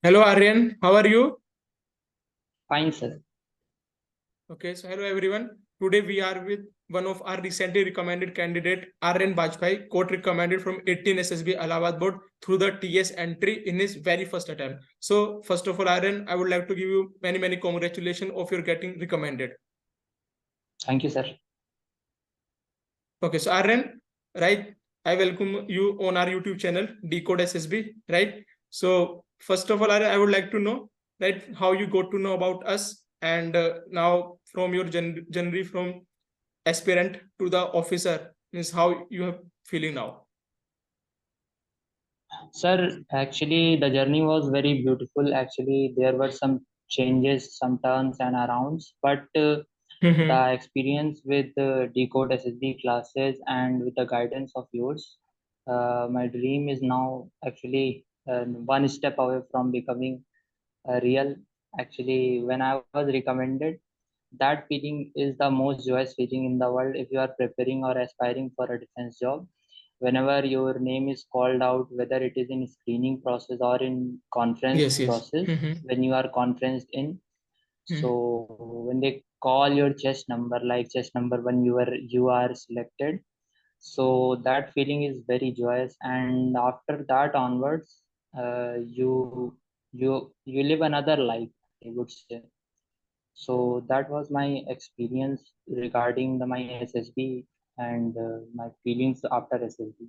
Hello Aryan, how are you? Fine, sir. Okay, so hello everyone. Today we are with one of our recently recommended candidate, Aryan BAJPAI, court recommended from 18 SSB Allahabad board through the TS entry in his very first attempt. So first of all, Aryan, I would like to give you many congratulations of your getting recommended. Thank you, sir. Okay, so Aryan, right? I welcome you on our YouTube channel, Decode SSB, right? So first of all, Aryan, I would like to know, right, how you got to know about us, and now from your journey from aspirant to the officer, means how you are feeling now. Sir, actually, the journey was very beautiful. Actually, there were some changes, some turns and arounds, but Mm-hmm. the experience with Decode SSB classes and with the guidance of yours, my dream is now actually one step away from becoming real. Actually, when I was recommended, that feeling is the most joyous feeling in the world if you are preparing or aspiring for a defense job. Whenever your name is called out, whether it is in screening process or in conference Yes. process, Mm-hmm. when you are conferenced in, so when they call your chest number, like chest number when you are selected, so that feeling is very joyous. And after that onwards, you live another life, I would say. So that was my experience regarding my SSB and my feelings after SSB.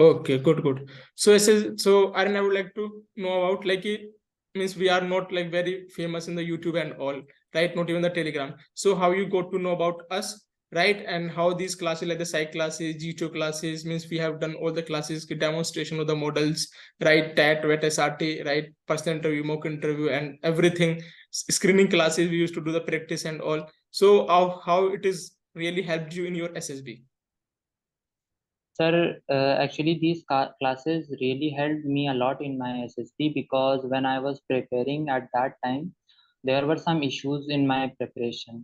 Okay, good. So so Aryan, I would like to know about like it means we are not like very famous in the YouTube and all, right? Not even the Telegram. So how you got to know about us, right? And how these classes like the psych classes, GTO classes means we have done all the classes, demonstration of the models, right? TAT, WET, SRT, right? Personal interview, mock interview, and everything. Screening classes we used to do the practice and all. So how it is really helped you in your SSB? Sir, actually, these classes really helped me a lot in my SSB because when I was preparing at that time, there were some issues in my preparation.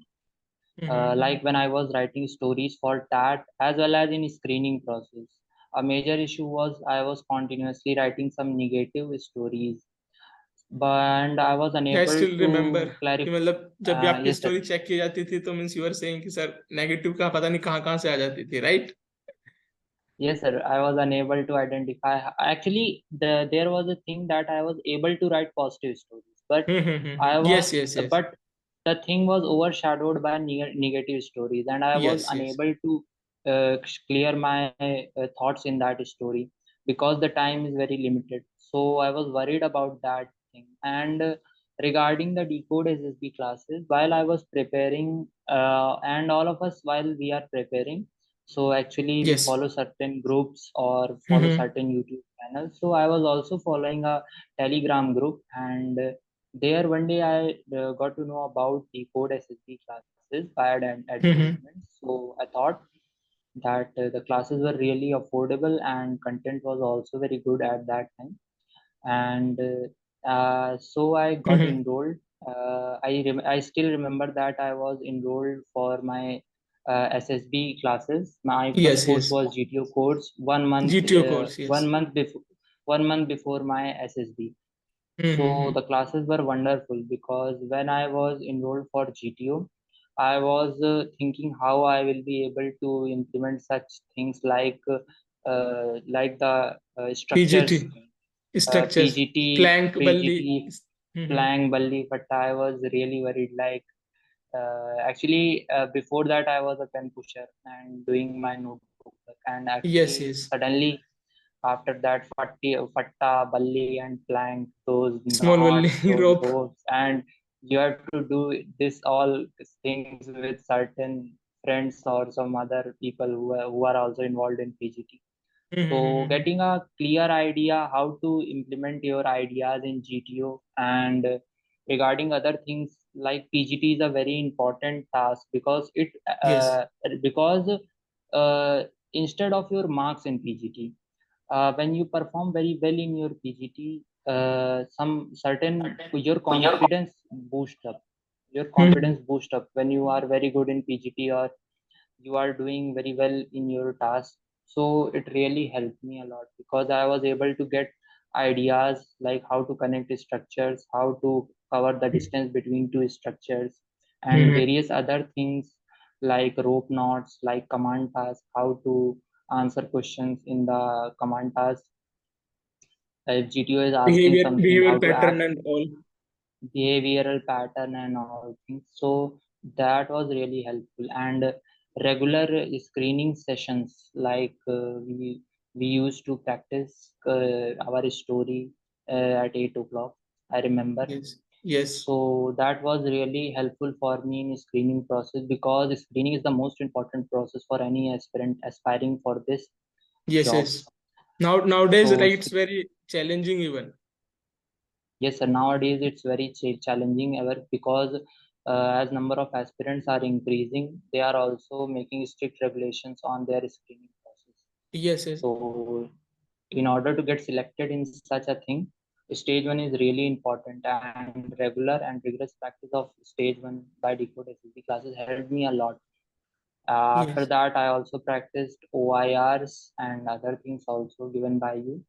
Mm-hmm. Like when I was writing stories for TAT as well as in screening process. A major issue was I was continuously writing some negative stories, but I was I unable still remember to कि clarify. मतलब जब भी आपकी Yes, sir. Story check की जाती थी तो means you are saying कि सर नेगेटिव का पता नहीं कहाँ कहाँ से आ जाती थी right. Yes, sir. I was unable to identify. Actually, there was a thing that I was able to write positive stories, but I was, yes but the thing was overshadowed by negative stories, and I was yes. unable to clear my thoughts in that story because the time is very limited. So I was worried about that thing. And regarding the decode SSB classes, while I was preparing, and all of us while we are preparing, so actually we yes. follow certain groups or follow certain YouTube channels. So I was also following a Telegram group, and there one day I got to know about the code SSB classes by an advertisement. So I thought that the classes were really affordable and content was also very good at that time. And so I got enrolled. I still remember that I was enrolled for my SSB classes. My first yes course yes. was GTO course GTO course yes. 1 month before 1 month before my SSB. So the classes were wonderful because when I was enrolled for GTO, I was thinking how I will be able to implement such things like the PGT structures, structures PGT, plank बल्ली. PGT, Plank, Balli, but I was really worried. Like actually, before that, I was a pen pusher and doing my notebook work. And yes actually, yes. suddenly after that, Fatta, Balli, and Plank, those small knots, बल्ली those rope. ropes, and you have to do this all things with certain friends or some other people who are also involved in PGT. So getting a clear idea how to implement your ideas in GTO and regarding other things like PGT is a very important task because it yes. because uh, instead of your marks in PGT, when you perform very well in your PGT, some certain your confidence boost up. Your confidence boost up when you are very good in PGT or you are doing very well in your task. So it really helped me a lot because I was able to get ideas like how to connect structures, how to cover the distance between two structures, and Mhm. various other things like rope knots, like command task, how to answer questions in the command task. If GTO is asking something, Behavior how to pattern act, and all. behavioral pattern and all things. So that was really helpful. And regular screening sessions, like we used to practice our story at 8 o'clock, I remember. Yes. Yes. So that was really helpful for me in screening process, because screening is the most important process for any aspirant aspiring for this Yes. job. Yes. Nowadays, So like it's very challenging even. yes, sir. Nowadays it's very challenging ever, because as number of aspirants are increasing, they are also making strict regulations on their screening process. Yes. Yes. So in order to get selected in such a thing, stage one is really important, and regular and rigorous practice of stage one by decode SSB classes helped me a lot. After Yes. that, I also practiced OIRs and other things also given by you.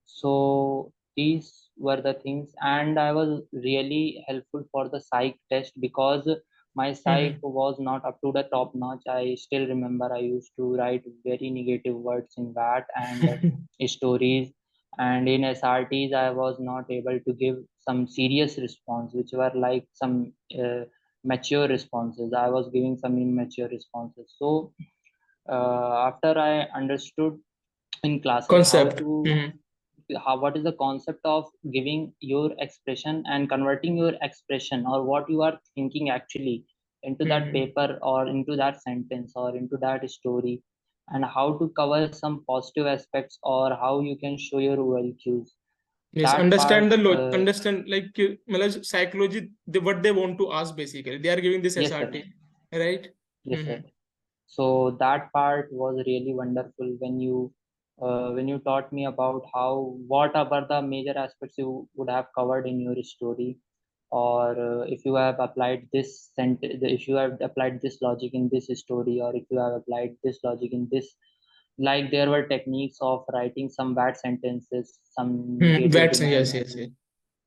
So these were the things, and I was really helpful for the psych test, because my psych Mhm. was not up to the top notch. I still remember I used to write very negative words in that, and stories. And in SRTs, I was not able to give some serious response, which were like some mature responses. I was giving some immature responses. So after I understood in classes Concept. Mhm. what is the concept of giving your expression and converting your expression or what you are thinking actually into that Mhm. paper or into that sentence or into that story, and how to cover some positive aspects or how you can show your OLQs. Yes, That part, understand understand like matlab psychology, what they want to ask basically. They are giving this yes sir, SRT, right? yes sir. Mm-hmm. So that part was really wonderful when you taught me about how what are the major aspects you would have covered in your story, or if you have applied this if you have applied this logic in this story, or if you have applied this logic in this, like there were techniques of writing some bad sentences, some negative That's remarks, yes, yes, yes.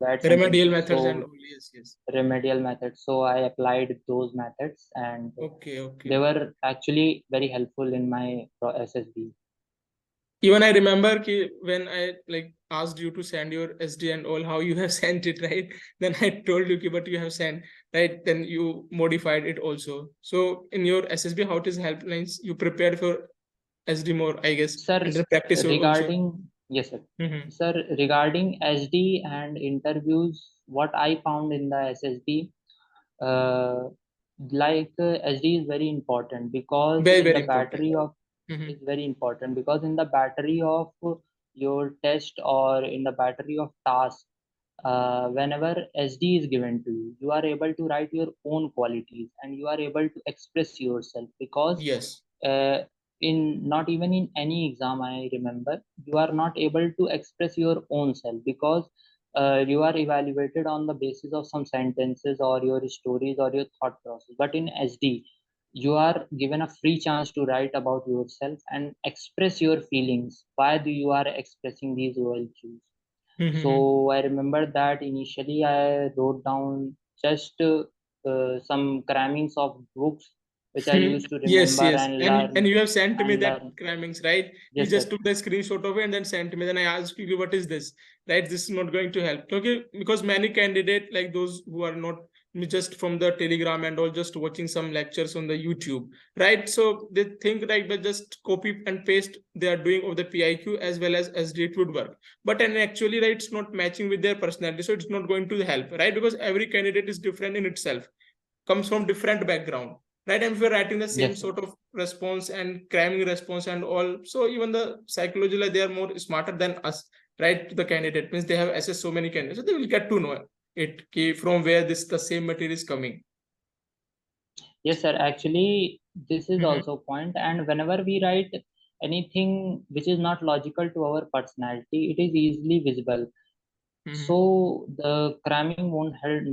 bad Remedial sentences. methods and So all. Yes, yes. remedial methods, so I applied those methods, and Okay, okay, they okay. were actually very helpful in my SSB. Even I remember ki when I like asked you to send your SD and all, how you have sent it, right? Then I told you, ki, but you have sent, right? Then you modified it also. So in your SSB, how it is helplines, you prepared for SD more, I guess, Sir, and then practice also. yes, sir. Mm-hmm. Sir, regarding SD and interviews, what I found in the SSB, uh, SD is very important, because Very, in very the important. battery of Mm-hmm. is very important because in the battery of your test or in the battery of task, whenever SD is given to you, you are able to write your own qualities and you are able to express yourself, because Yes. uh, in not even in any exam, I remember, you are not able to express your own self, because you are evaluated on the basis of some sentences or your stories or your thought process. But in SD, you are given a free chance to write about yourself and express your feelings. Why do you are expressing these OLQs? Mm-hmm. So I remember that initially I wrote down just some crammings of books which I used to Yes, remember yes. And you have sent me and that learn. crammings, right? You Yes, just sir. took the screenshot of it and then sent me. Then I asked you, what is this? Right? This is not going to help. Okay, because many candidate like those who are not just from the Telegram and all, just watching some lectures on the YouTube, right? So they think like they just copy and paste they are doing of the PIQ as well as SD it would work. But and actually, right, it's not matching with their personality, so it's not going to help, right? Because every candidate is different in itself, comes from different background, right? And if we're writing the same Yes, sir. sort of response and cramming response and all, so even the psychology, like they are more smarter than us, right? The candidate means they have assessed so many candidates, so they will get to know it from where this the same material is coming. Yes, sir. Actually, this is Mm-hmm. also a point. And whenever we write anything which is not logical to our personality, it is easily visible. Mm-hmm. So the cramming won't help.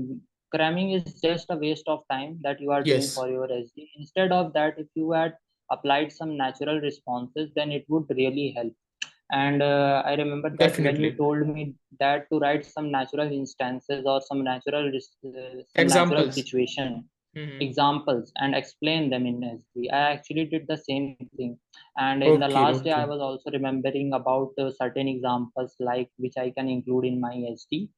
Cramming is just a waste of time that you are doing Yes. for your SD. Instead of that, if you had applied some natural responses, then it would really help. And I remember that when you Definitely. told me that to write some natural instances or some natural Examples. situation Hmm. examples and explain them in SD. I actually did the same thing. And in the Okay, last day, I okay. was also remembering about certain examples like which I can include in my SD.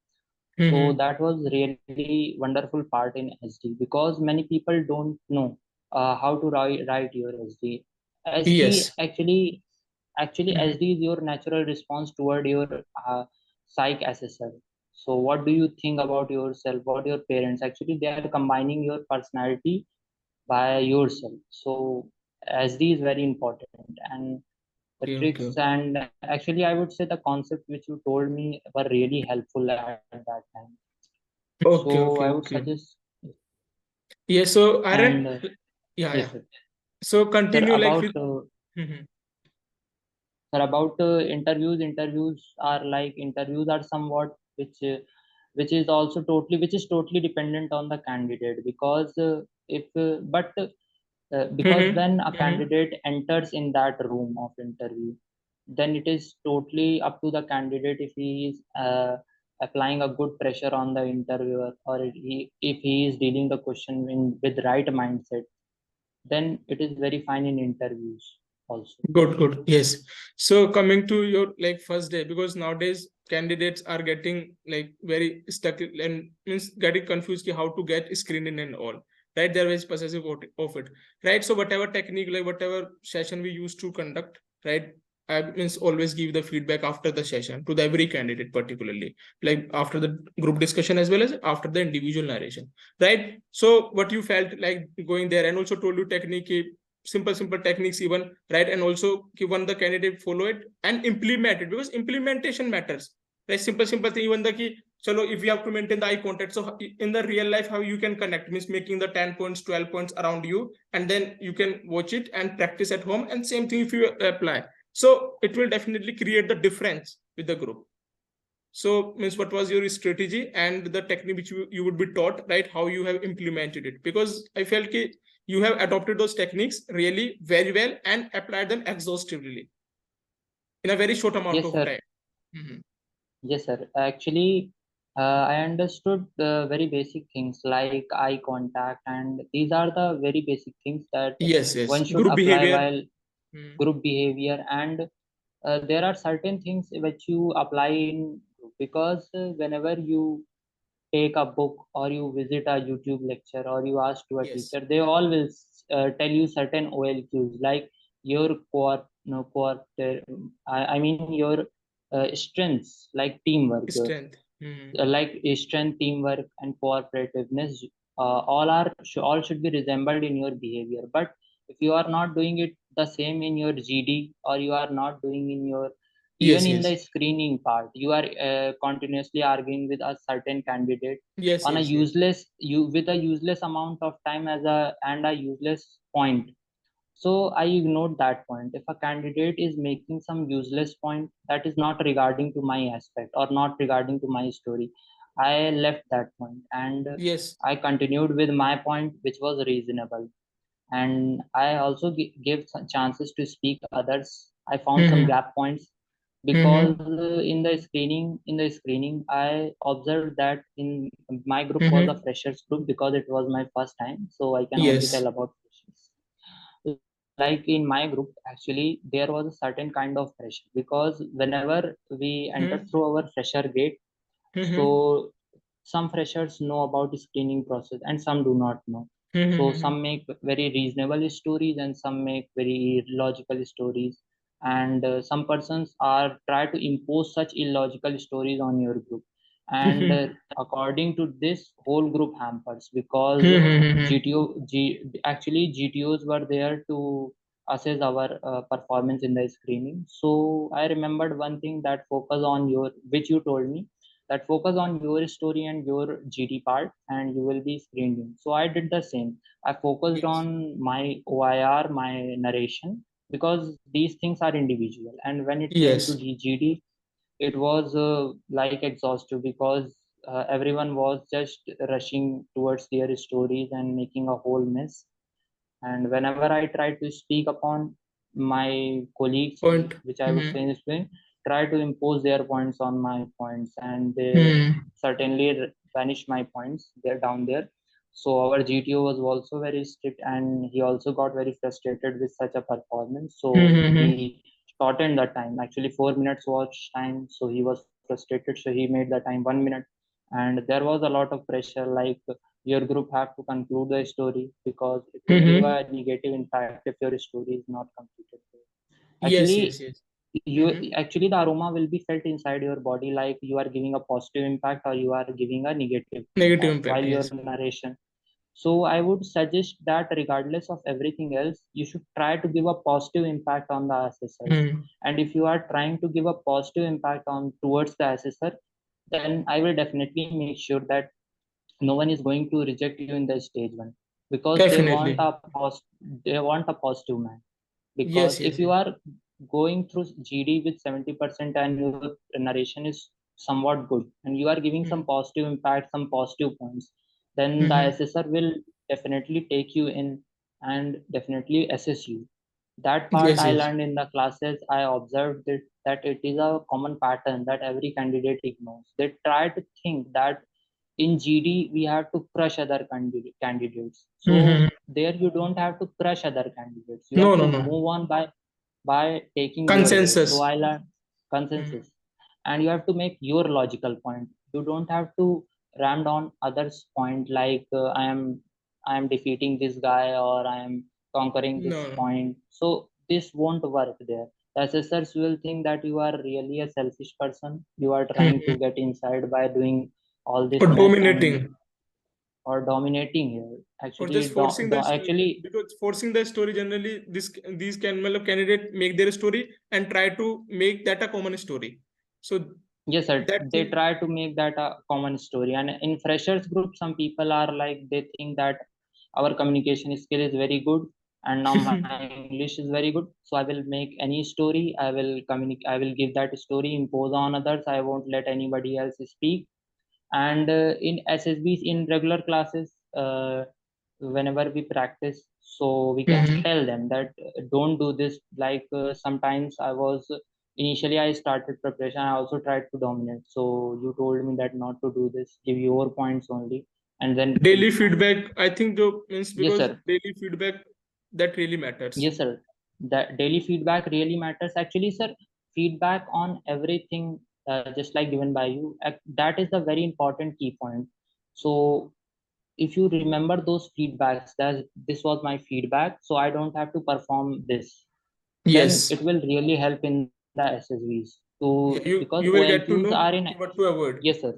So Hmm. that was really wonderful part in SD because many people don't know how to write your SD. SD Yes. actually Hmm. SD is your natural response toward your psych assessor. So what do you think about yourself? What your parents actually they are combining your personality by yourself. So SD is very important and the Okay, okay, tricks okay. and actually I would say the concept which you told me were really helpful at that time. Okay, So I okay, would okay. suggest Yes, so and Aryan, yeah, yes yeah. sir. So Sir continue like about with. Mhm. interviews are like interviews are somewhat which is totally dependent on the candidate because if but because Mhm. when a Mhm. candidate enters in that room of interview, then it is totally up to the candidate if he is applying a good pressure on the interviewer or if he is dealing the question with right mindset, then it is very fine in interviews also. Good, good. Yes. So coming to your like first day, because nowadays candidates are getting like very stuck and means getting confused ki how to get screened in and all. Right? They're very possessive of it. Right. So whatever technique, like whatever session we used to conduct, right? I means always give the feedback after the session to the every candidate, particularly like after the group discussion as well as after the individual narration. Right. So what you felt like going there and also told you technique simple techniques even, right? And also given the candidate follow it and implement it because implementation matters, right? Simple thing even the key. So if you have to maintain the eye contact, so in the real life how you can connect means making the 10 points 12 points around you and then you can watch it and practice at home, and same thing if you apply, so it will definitely create the difference with the group. So means what was your strategy and the technique which you would be taught, right? How you have implemented it? Because I felt that you have adopted those techniques really very well and applied them exhaustively in a very short amount Yes of sir. time. Mhm. Yes sir, actually I understood the very basic things like eye contact, and these are the very basic things that Yes, yes. one should Group apply behavior. while Mhm. group behavior. And there are certain things which you apply in group because whenever you take a book or you visit a YouTube lecture or you ask to a Yes. teacher, they all will tell you certain OLQs like your core, no, core, I mean your strengths like teamwork, Strength. Mhm. like strength, teamwork, and cooperativeness. All should be resembled in your behavior. But if you are not doing it the same in your GD or you are not doing in your even Yes, in yes. the screening part, you are continuously arguing with a certain candidate Yes, on a yes, yes. useless you with a useless amount of time as a and a useless point. So I ignored that point. If a candidate is making some useless point that is not regarding to my aspect or not regarding to my story, I left that point and Yes. I continued with my point, which was reasonable. And I also gave some chances to speak others. I found some Mhm. gap points because Mhm. in the screening I observed that in my group was a Mhm. freshers group because it was my first time. So I can only Yes. tell about freshers. Like in my group actually there was a certain kind of pressure because whenever we enter Mhm. through our fresher gate, Mhm. so some freshers know about the screening process and some do not know. So Mhm. some make very reasonable stories and some make very illogical stories, and some persons are try to impose such illogical stories on your group, and Mhm. according to this whole group hampers because Mhm. actually GTOs were there to assess our performance in the screening. So I remembered one thing that focus on your which you told me that focus on your story and your GD part and you will be screened in. So I did the same. I focused Yes. on my OIR, my narration, because these things are individual. And when it came to Yes. GD, it was like exhaustive because everyone was just rushing towards their stories and making a whole mess. And whenever I tried to speak upon my colleagues, Point. which I would say in Spain, try to impose their points on my points, and they certainly vanish my points. They're down there. So our GTO was also very strict, and he also got very frustrated with such a performance. So he shortened the time. Actually, 4 minutes watch time. So he was frustrated. So he made the time 1 minute, and there was a lot of pressure. Like your group have to conclude the story because it will give a negative impact if your story is not completed. Yes, Actually, yes, yes. actually the aroma will be felt inside your body, like you are giving a positive impact or you are giving a negative Negative impact impact, while your yes. narration. So I would suggest that regardless of everything else, you should try to give a positive impact on the assessors. And if you are trying to give a positive impact on towards the assessor, then I will definitely make sure that no one is going to reject you in the stage one, because Definitely. they want a positive man. Yes, Because yes, if you are going through GD with 70% and your narration is somewhat good and you are giving some positive impact, some positive points, then the assessor will definitely take you in and definitely assess you. That part yes, I yes. learned in the classes. I observed that it is a common pattern that every candidate ignores. They try to think that in GD we have to crush other candidates. So there you don't have to crush other candidates. You No, have no, to no. move on by taking your way. So Consensus. I learned consensus, and you have to make your logical point. You don't have to ram down others' point like I am defeating this guy or I am conquering this No, no. point. So this won't work there. The assessors will think that you are really a selfish person. You are trying to get inside by doing all Or this mess and dominating. or dominating here. Or Actually, just forcing the actually, because forcing the story generally these can candidate make their story and try to make that a common story. So yes, sir. that They thing. try to make that a common story. And in freshers group, some people are like they think that our communication skill is very good, and now my English is very good. So I will make any story. I will communicate. I will give that story, impose on others. I won't let anybody else speak. And in SSBs, in regular classes, whenever we practice, so we can tell them that don't do this. Like sometimes initially I started preparation, I also tried to dominate. So you told me that not to do this, give your points only, and then Daily feedback, I think though means yes because sir, daily feedback that really matters. yes sir, that daily feedback really matters. Actually sir, feedback on everything, just like given by you, that is a very important key point. So if you remember those feedbacks, that this was my feedback, so I don't have to perform this, then Yes. it will really help in the SSVs to, Yeah, because you will get OMQs to are know in. what to avoid. Yes sir,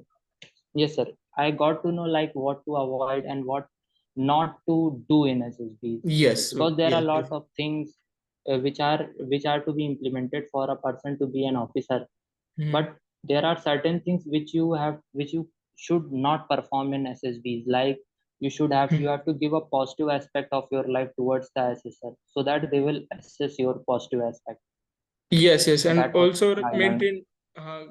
yes sir, I got to know like what to avoid and what not to do in SSVs, Yes. because there are Yes. a Yes. lot of things which are to be implemented for a person to be an officer. But there are certain things which you should not perform in SSBs. Like you have to give a positive aspect of your life towards the assessor so that they will assess your positive aspect. Yes, yes, and That was also I learned. maintain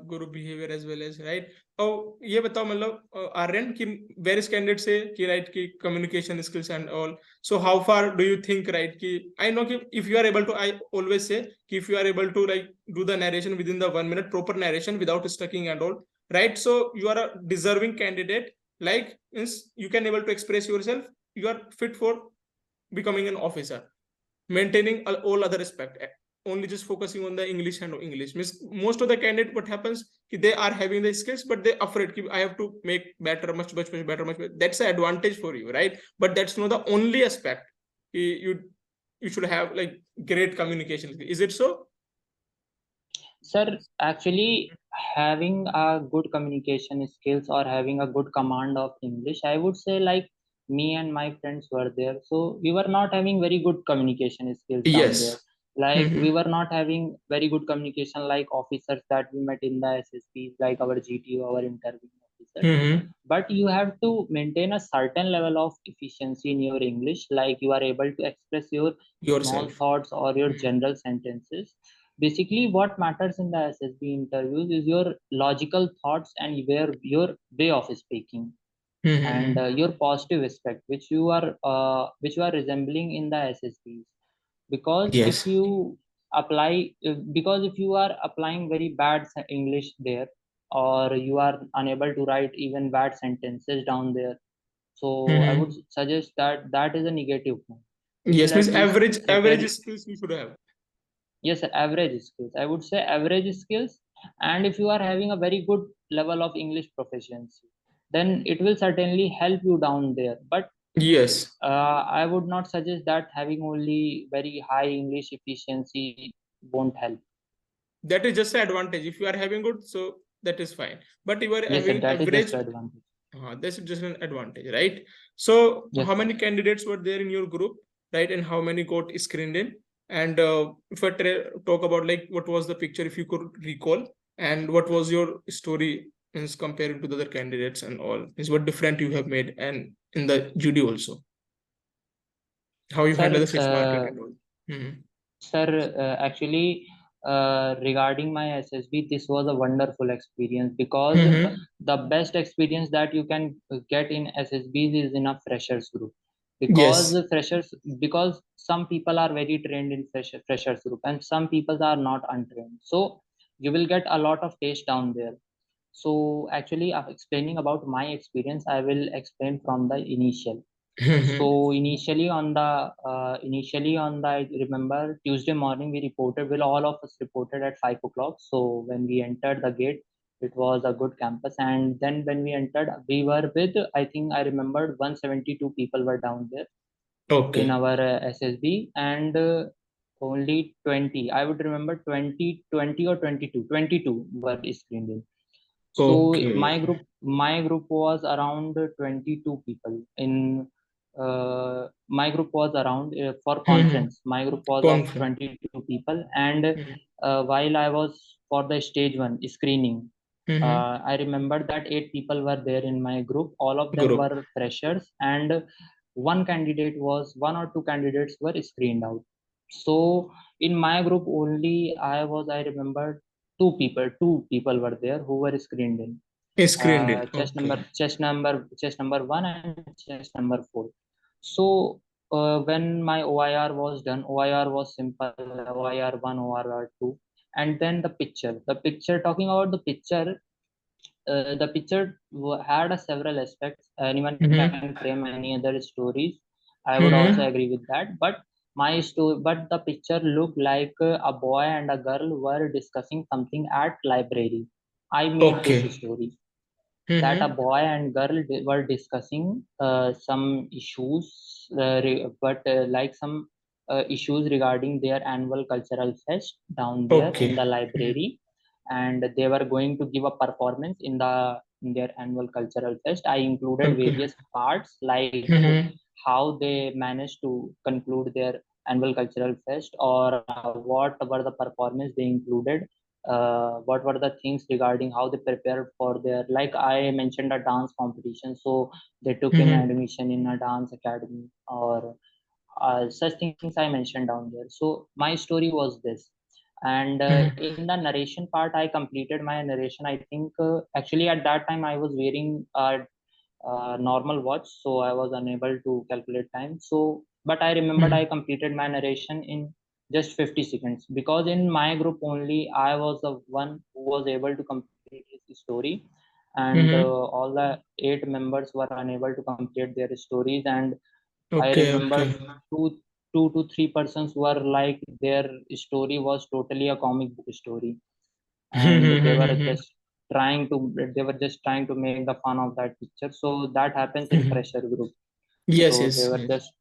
group behavior as well as right. Oh, ये बताओ मतलब आर्यन कि various candidates say कि right कि communication skills and all. So how far do you think right कि I know कि if you are able to, I always say कि if you are able to like do the narration within the 1 minute proper narration without stucking and all, right? So you are a deserving candidate. Like means you can able to express yourself. You are fit for becoming an officer, maintaining all other aspect, only just focusing on the English and English means most of the candidate what happens they are having the skills but they afraid I have to make better, much better, much better. That's an advantage for you, right? But that's not the only aspect. You should have like great communication, is it so? Sir, actually, having a good communication skills or having a good command of English, I would say like me and my friends were there. So we were not having very good communication skills down there. Yes. Like we were not having very good communication like officers that we met in the SSP, like our GTO, our interviewing officers. But you have to maintain a certain level of efficiency in your English, like you are able to express your small Yourself. thoughts or your general sentences. Basically what matters in the SSB interviews is your logical thoughts and your way of speaking, and your positive aspect which you are resembling in the SSBs. because Yes. if you because if you are applying very bad English there, or you are unable to write even bad sentences down there, so I would suggest that that is a negative point. You Yes, should means at least prepare. average skills you should have. Yes, average skills. I would say average skills. And if you are having a very good level of English proficiency, then it will certainly help you down there. But Yes, I would not suggest that having only very high English efficiency won't help. that is just an advantage. If you are having good, so that is fine. But you are Yes, sir, having that is just average, advantage. that's just an advantage, right? So Yes, how sir. many candidates were there in your group, right? And how many got screened in? And if I talk about like what was the picture, if you could recall, and what was your story is comparing to the other candidates and all, is what different you have made, and in the judy also, how you handle the Sir, fish market and all. Mm-hmm. Sir, actually, regarding my SSB, this was a wonderful experience because Mm-hmm. the best experience that you can get in SSBs is in a freshers group. Because Yes. the freshers, because some people are very trained in freshers group and some people are not untrained. So you will get a lot of taste down there. So actually, explaining about my experience, I will explain from the initial. Mm-hmm. So initially on the I remember Tuesday morning we reported. Well, all of us reported at 5 o'clock. So when we entered the gate, it was a good campus. And then when we entered, we were with, I think I remembered 172 people were down there in Okay. our SSB, and only 20. I would remember 20 or 22 were screened in. So Okay. my group was around 22 people. In my group was around for Mm-hmm. conference. My group was of Confirm. 22 people, and Mm-hmm. while I was for the stage one screening, Mm-hmm. I remember that 8 people were there in my group. All of them Group. were freshers, and one or two candidates were screened out. So in my group only, I remember two people were there who were screened in. Screened in. Okay. Chest number one and chest number four. So when my OIR was done, OIR was simple, OIR one, OIR two, and then the picture. The picture, talking about the picture had a several aspects. Anyone Mm-hmm. can frame any other stories. I would also Mm-hmm. agree with that. But the picture looked like a boy and a girl were discussing something at library. I made this Okay. story that a Mm-hmm. boy and girl were discussing some issues, like some issues regarding their annual cultural fest down there in Okay. the Mm-hmm. library, and they were going to give a performance in their annual cultural fest. I included Okay. various parts like Mm-hmm. how they managed to conclude their annual cultural fest, or what were the performance they included, what were the things regarding how they prepared for their, like I mentioned, a dance competition, so they took in Mm-hmm. admission in a dance academy, or such things I mentioned down there. So my story was this. And Mm-hmm. in the narration part, I completed my narration. I think actually at that time I was wearing a normal watch, so I was unable to calculate time. So, but I remembered I completed my narration in just 50 seconds, because in my group only I was the one who was able to complete his story, and Mm-hmm. all the 8 members were unable to complete their stories. And I Okay. remember Okay. two to three persons were like their story was totally a comic book story, and Mm-hmm. they were just trying to make the fun of that picture. So that happens in Mm-hmm. fresher group. Yes. So Yes. Yes.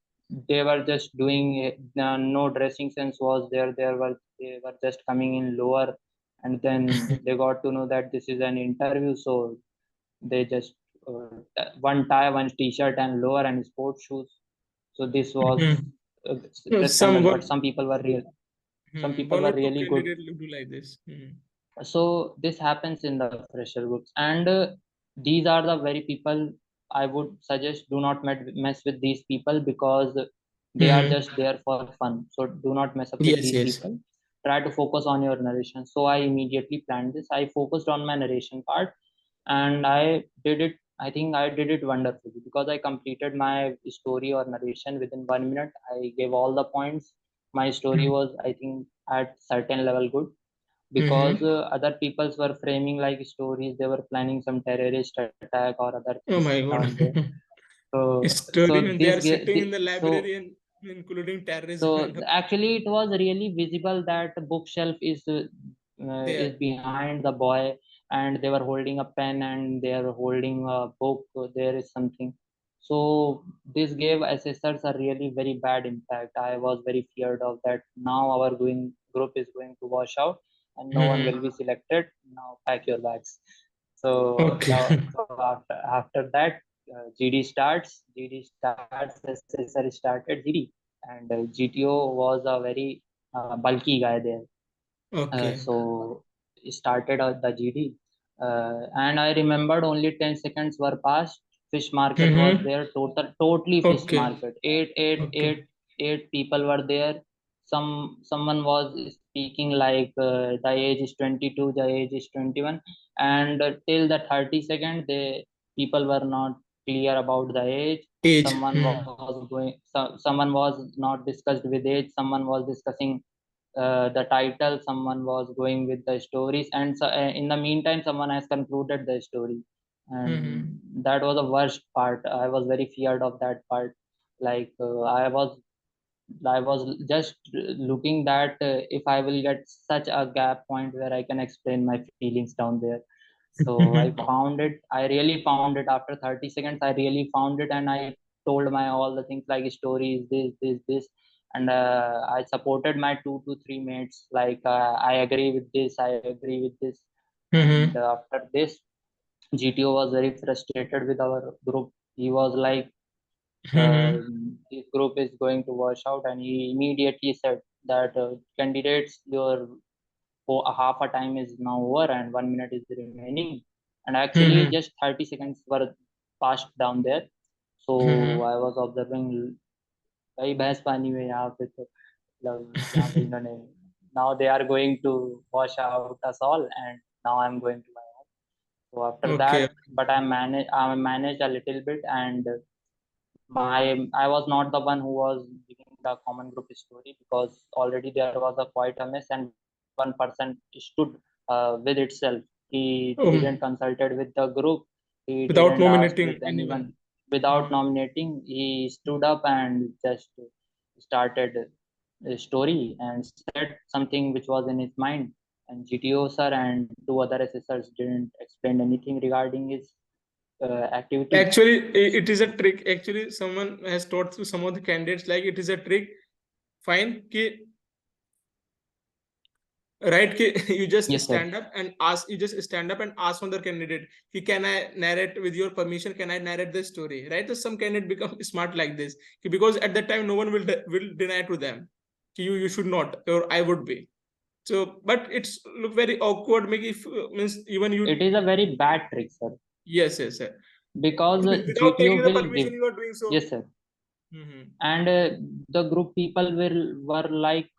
they were just doing no dressing sense was there. They were just coming in lower, and then they got to know that this is an interview, so they just one tie, one t-shirt, and lower and sports shoes. So this was Mm-hmm. the Some standard, but one. some people One were or two really good. candidate do like this. Mm-hmm. So this happens in the fresher groups, and these are the very people I would suggest do not mess with these people, because they are Mm-hmm. just there for fun. So do not mess up with Yes. these Yes. people. Try to focus on your narration. So I immediately planned this. I focused on my narration part, and I think I did it wonderfully, because I completed my story or narration within 1 minute. I gave all the points. my story was, I think, at certain level good, because other peoples were framing like stories. They were planning some terrorist attack or other Oh things my down there. God. So Story when they this are sitting in the so library and including terrorism so and all actually it was really visible that the bookshelf is there. behind the boy, and they were holding a pen and they are holding a book. There is something. So this gave assessors a really very bad impact. I was very feared of that. Now our going group is going to wash out and no one will be selected. Now pack your bags. So Okay. now, so after that, GD starts, SSR started GD, and GTO was a very bulky guy there. Okay. So started the GD, and I remembered only 10 seconds were passed. Fish market was there, totally fish Okay. market. Eight people were there. Someone was speaking like the age is 22, the age is 21, and till the 30 second, the people were not clear about the age. Age. Someone was not discussed with age. Someone was discussing the title, someone was going with the stories, and so, in the meantime someone has concluded the story, and that was the worst part. I was very feared of that part. Like I was just looking that if I will get such a gap point where I can explain my feelings down there. So I found it. I really found it after 30 seconds. I really found it, and I told my all the things like stories, this, and I supported my 2 to 3 mates. Like I agree with this, I agree with this, and after this, GTO was very frustrated with our group. He was like, this group is going to wash out, and he immediately said that candidates, your half a time is now over and 1 minute is remaining, and actually just 30 seconds were passed down there. So I was observing भाई भैंस पानी में यहाँ पे तो मतलब यहाँ पे इन्होंने now they are going to wash out us all, and now I'm going to my home. So after Okay. that, but I managed a little bit, and I was not the one who was giving the common group story, because already there was a quite a mess, and one person stood with itself. He didn't consulted with the group. He Without didn't ask with nominating anyone. anyone. Without nominating, he stood up and just started a story and said something which was in his mind. And GTO sir and two other assessors didn't explain anything regarding his activity. Actually, it is a trick. Actually, someone has taught to some of the candidates like it is a trick. Fine, ki, right? Ki, you just Yes, sir. stand up and ask. You just stand up and ask on the candidate. Ki, can I narrate with your permission? Can I narrate the story? Right? So some candidate become smart like this. Ki, because at that time no one will deny to them. Ki, you should not, or I would be. So, but it's look very awkward. Make if means even you. It is a very bad trick, sir, Yes, yes, sir. because Without GTO taking the will permission, give. you are doing so. Yes, sir. And the group people will were like,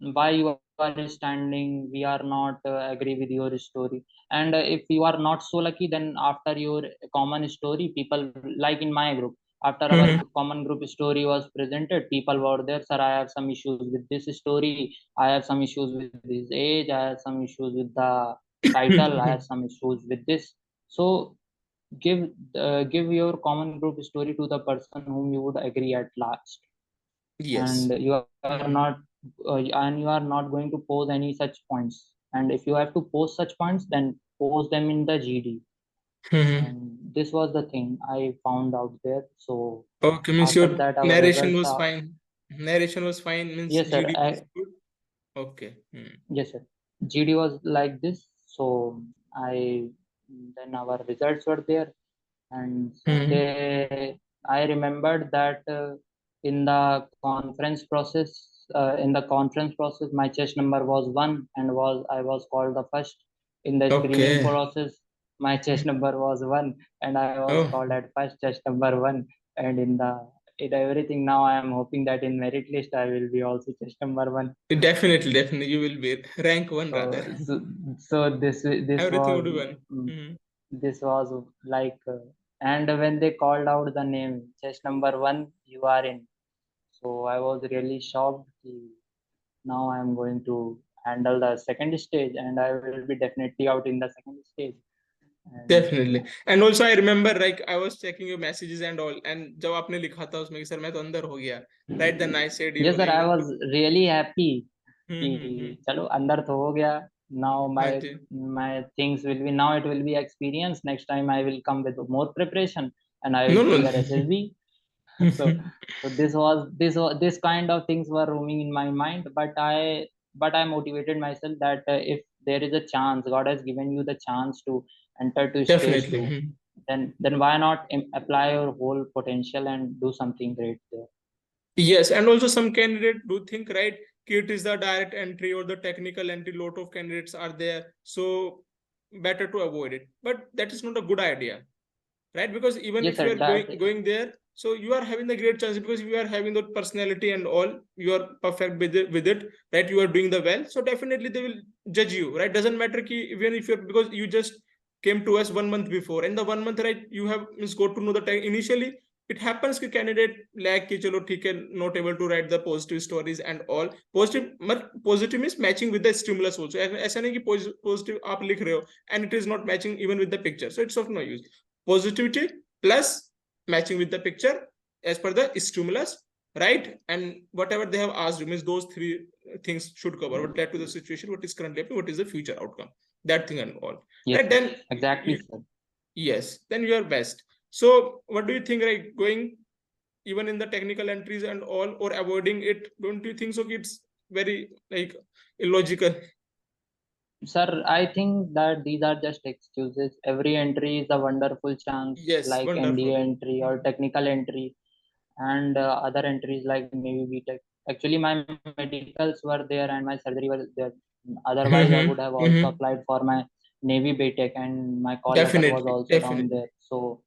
why you are standing? We are not agree with your story. And if you are not so lucky, then after your common story, people like in my group, after our common group story was presented, people were there, sir, I have some issues with this story, I have some issues with this age, I have some issues with the title, I have some issues with this. So give your common group story to the person whom you would agree at last, Yes. and you are not going to pose any such points. And if you have to pose such points, then pose them in the GD. And this was the thing I found out there. So Okay, means after your that, our narration results was are. fine. Narration was fine, means Yes, sir. GD was good. Okay. Yes, sir. GD was like this. So I then our results were there, and they I remembered that in the conference process, my chest number was 1, and I was called the first. In the screening Okay. process, my chest number was 1, and I was Oh, called at first chest number 1. And in everything now, I am hoping that in merit list I will be also chest number 1. definitely, definitely. You will be rank one So, rather. so, so this Everything was would be one. mm, this was like, and when they called out the name chest number 1, you are in. So I was really shocked. Now I am going to handle the second stage, and I will be definitely out in the second stage. And Definitely. And also I remember like I was checking your messages and all, and जब आपने लिखा था उसमें कि sir मैं तो अंदर हो गया, right? Then I said yes, sir, I you was really happy. हम्म. कि चलो अंदर तो हो गया. Now हाँ my ji. my things will be, now it will be experience. Next time I will come with more preparation and I No, will no. clear SSB. So this kind of things were roaming in my mind, but I motivated myself that if there is a chance, God has given you the chance to enter to stage Definitely. 2, then why not apply your whole potential and do something great there. Yes, and also some candidate do think, right, it is the direct entry or the technical entry. Lot of candidates are there, so better to avoid it. But that is not a good idea, right? Because even Yes, if you sir, are that going there, so you are having the great chance because you are having the personality and all. You are perfect with it, right? You are doing the well, so definitely they will judge you, right? Doesn't matter ki, even if you're because you just came to us 1 month before, and the 1 month, right, you have means got to know the time initially. It happens कि candidate like कि चलो ठीक है, not able to write the positive stories and all. Positive means matching with the stimulus also. ऐसा नहीं कि positive आप लिख रहे हो and it is not matching even with the picture, so it's of no use. Positivity plus matching with the picture as per the stimulus, right? And whatever they have asked you means those three things should cover what led to the situation, what is currently happening, what is the future outcome, that thing and all, yes, right? sir, Then exactly, you, sir. yes, then you are best. So what do you think, right, going even in the technical entries and all or avoiding it, don't you think so it's very like illogical? Sir, I think that these are just excuses. Every entry is a wonderful chance, Yes, like wonderful. NDA entry or technical entry, and other entries like maybe BTech. Actually, my medicals were there and my surgery was there. Otherwise, I would have also applied for my Navy BTech, and my call letter was Definitely, also down definitely. there. So,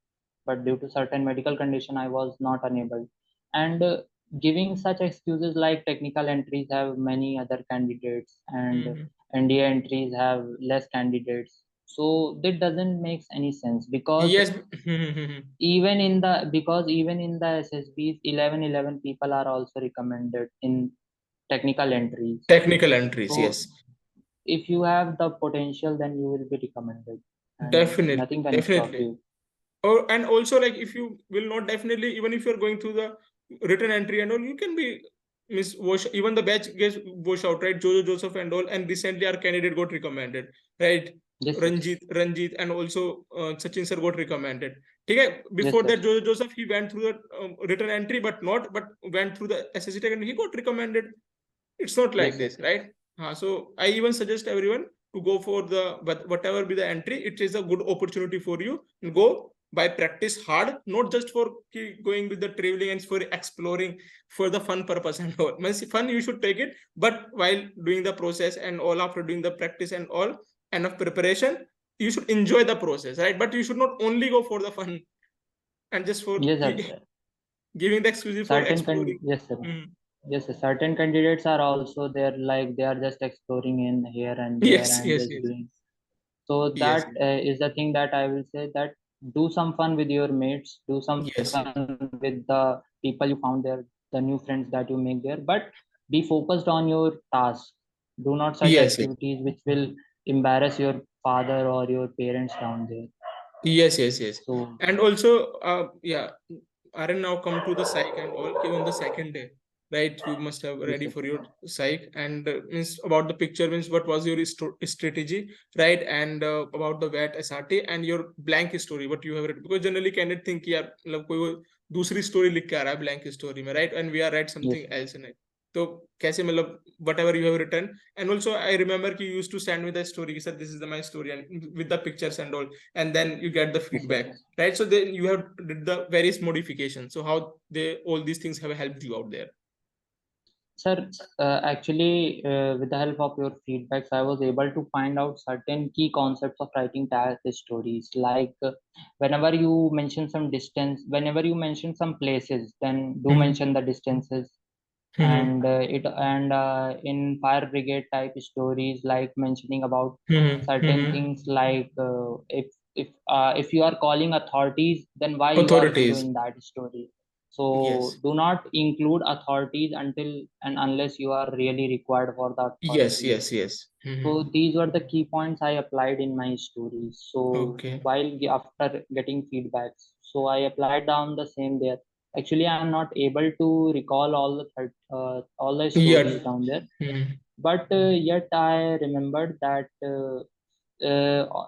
but due to certain medical condition, I was not unable. And giving such excuses like technical entries have many other candidates, and NDA entries have less candidates. So that doesn't make any sense because Yes. even in the SSBs, 11 people are also recommended in technical entries. Technical entries, So yes. if you have the potential, then you will be recommended, and Definitely, nothing can stop definitely. you. Or and also like if you will not, definitely even if you're going through the written entry and all, you can be miss wash, even the batch gets wash out, right? Jojo Joseph and all, and recently our candidate got recommended, right? Yes, sir. Ranjit and also Sachin sir got recommended. Okay, Yes, before sir. that Jojo Joseph, he went through the written entry but went through the SSC tech and he got recommended. It's not like Yes, sir. this, right? So I even suggest everyone to go for the, but whatever be the entry, it is a good opportunity for you. Go by practice hard, not just for going with the traveling and for exploring for the fun purpose and all. Means fun you should take it, but while doing the process and all, after doing the practice and all, enough preparation, you should enjoy the process, right? But you should not only go for the fun and just for Yes, sir. giving the excuse for exploring. Yes, sir. Mm. Yes, sir. Certain candidates are also there, like they are just exploring in here and there Yes, and yes, just yes, doing. So yes, that is the thing that I will say, that do some fun with your mates, do some yes. fun with the people you found there, the new friends that you make there, but be focused on your task. Do not such Yes, yes, activities which will embarrass your father or your parents down there. yes, yes, yes. So And also, yeah, Aryan, now come to the psych and all. Okay, on the second day, right? You must have yes, ready sir. for your psych and means about the picture means what was your strategy, right? And about the VAT SRT and your blank story, what you have written. Because generally candidate think यार मतलब कोई वो दूसरी story लिख के आ रहा है blank story में, right? And we are write Yes, something sir. else in it. तो कैसे मतलब whatever you have written, and also I remember you used to send me the story, sir, this is my story, and with the pictures and all, and then you get the Yes, sir. feedback, right? So then you have did the various modifications. So how they all these things have helped you out there? Sir, actually, with the help of your feedbacks, I was able to find out certain key concepts of writing tag stories. Like whenever you mention some distance, whenever you mention some places, then do Mm-hmm. mention the distances. Mm-hmm. And in fire brigade type stories, like mentioning about certain Mm-hmm. things, like if you are calling authorities, then why you are Authorities. doing that story. So Yes. do not include authorities until and unless you are really required for the Yes. authorities. Yes. Yes. So these were the key points I applied in my stories. So Okay. while after getting feedbacks, so I applied down the same there. Actually, I am not able to recall all the stories Yeah. down there, but yet I remembered that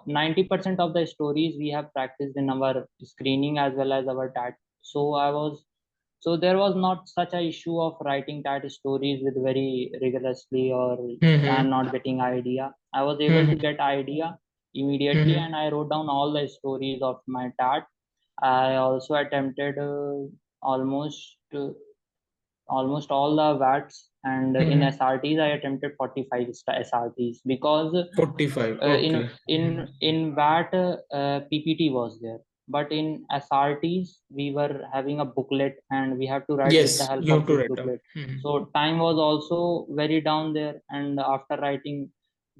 90% of the stories we have practiced in our screening as well as our TAT. So there was not such a issue of writing TAT stories with very rigorously, or I'm not getting idea. I was able to get idea immediately, and I wrote down all the stories of my TAT. I also attempted almost almost all the VATs, and in SRTs I attempted 45 SRTs, because 45. in Okay. VAT PPT was there, but in SRTs we were having a booklet and we have to write with the Yes, help you have of to this write down. booklet. So time was also very down there, and after writing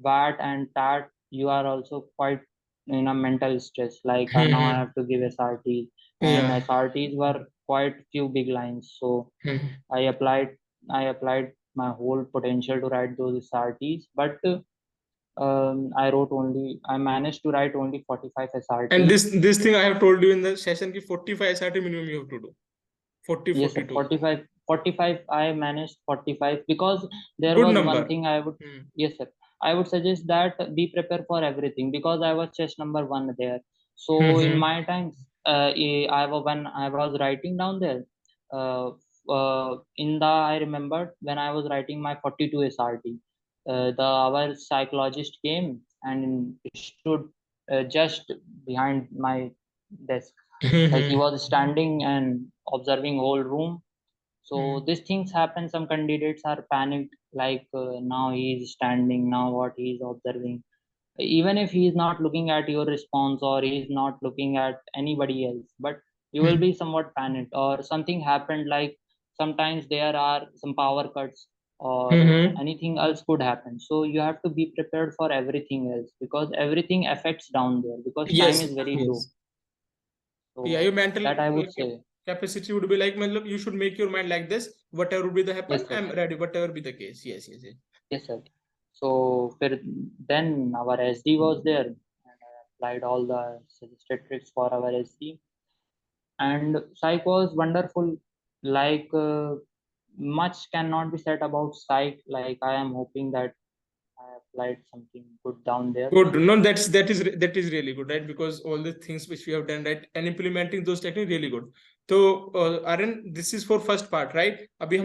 VAT and TAT, you are also quite in a mental stress. Like now I have to give SRT, and Yeah. SRTs were quite few big lines. So I applied I applied my whole potential to write those SRTs, but I managed to write only 45 And SRTs. this thing I have told you in the session ki 45 SRT minimum you have to do. 40, Yes, sir, 42. 45 I managed 45, because there Good was one number. thing I would, yes, sir, I would suggest that be prepared for everything, because I was chess number one there. So in my times, when I was writing down there, uh, I remembered when I was writing my 42 SRT, our psychologist came and stood just behind my desk, like he was standing and observing whole room. So these things happen. Some candidates are panicked, like now he is standing, now what he is observing. Even if he is not looking at your response or he is not looking at anybody else, but you will be somewhat panicked, or something happened, like sometimes there are some power cuts or anything else could happen. So you have to be prepared for everything else, because everything affects down there, because time Yes, is very low. yes. Yeah, your So mental that I would say. capacity would be like, matlab, you should make your mind like this. Whatever would be the Yes, happen, sir. I'm ready. Whatever be the case. Yes, yes, yes. Yes, sir. So then our SD was there, and I applied all the suggested tricks for our SD. And psych was wonderful. Like much cannot be said about psych. Like I am hoping that I applied something good down there. Good. No, that is really good, right? Because all the things which we have done, right, and implementing those techniques really good. So, Aryan, this is for first part, right? Abhi hum